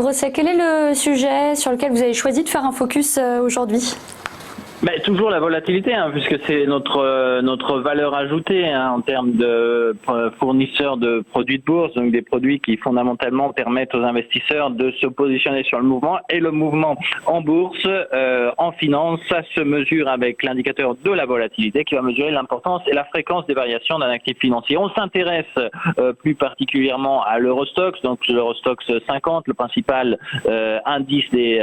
Grosset, quel est le sujet sur lequel vous avez choisi de faire un focus aujourd'hui ? Toujours la volatilité, puisque c'est notre valeur ajoutée en termes de fournisseurs de produits de bourse, donc des produits qui fondamentalement permettent aux investisseurs de se positionner sur le mouvement. Et le mouvement en bourse, en finance, ça se mesure avec l'indicateur de la volatilité qui va mesurer l'importance et la fréquence des variations d'un actif financier. On s'intéresse plus particulièrement à l'Eurostoxx, donc l'Eurostoxx 50, le principal indice des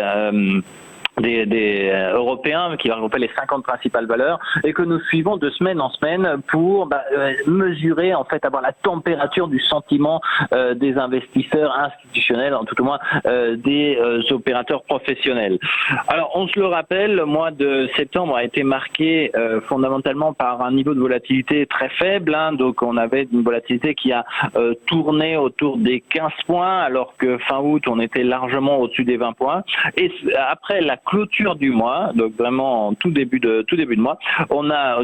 Européens qui va regrouper les 50 principales valeurs et que nous suivons de semaine en semaine pour mesurer, en fait, avoir la température du sentiment des investisseurs institutionnels, en tout cas moins des opérateurs professionnels. Alors, on se le rappelle, le mois de septembre a été marqué fondamentalement par un niveau de volatilité très faible, donc on avait une volatilité qui a tourné autour des 15 points alors que fin août on était largement au-dessus des 20 points et après la clôture du mois, donc vraiment en tout début de mois,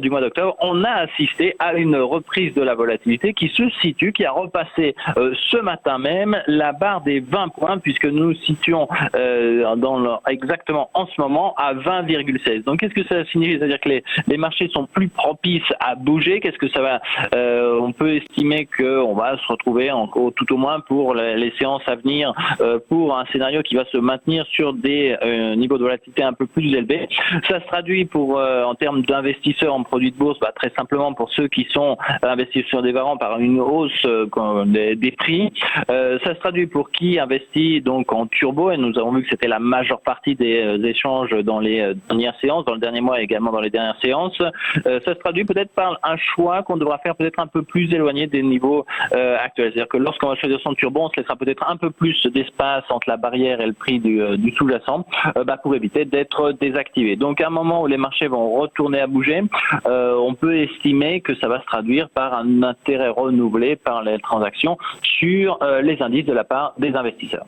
du mois d'octobre, on a assisté à une reprise de la volatilité qui a repassé ce matin même la barre des 20 points puisque nous nous situons exactement en ce moment à 20,16. Donc qu'est-ce que ça signifie? C'est-à-dire que les marchés sont plus propices à bouger. Qu'est-ce que ça va on peut estimer qu'on va se retrouver tout au moins pour les séances à venir pour un scénario qui va se maintenir sur des niveaux de volatilité un peu plus élevés. Ça se traduit en termes d'investisseurs en produits de bourse, très simplement pour ceux qui sont investisseurs dévorants par une hausse des prix. Ça se traduit pour qui investit donc en turbo, et nous avons vu que c'était la majeure partie des échanges dans les dernières séances, dans le dernier mois et également dans les dernières séances. Ça se traduit peut-être par un choix qu'on devra faire peut-être un peu plus éloigné des niveaux actuels. C'est-à-dire que lorsqu'on va choisir son turbo, on se laissera peut-être un peu plus d'espace entre la barrière et le prix du sous-jacent pour éviter d'être désactivé. Donc à un moment où les marchés vont retourner à bouger, on peut estimer que ça va se traduire par un intérêt renouvelé par les transactions sur les indices de la part des investisseurs.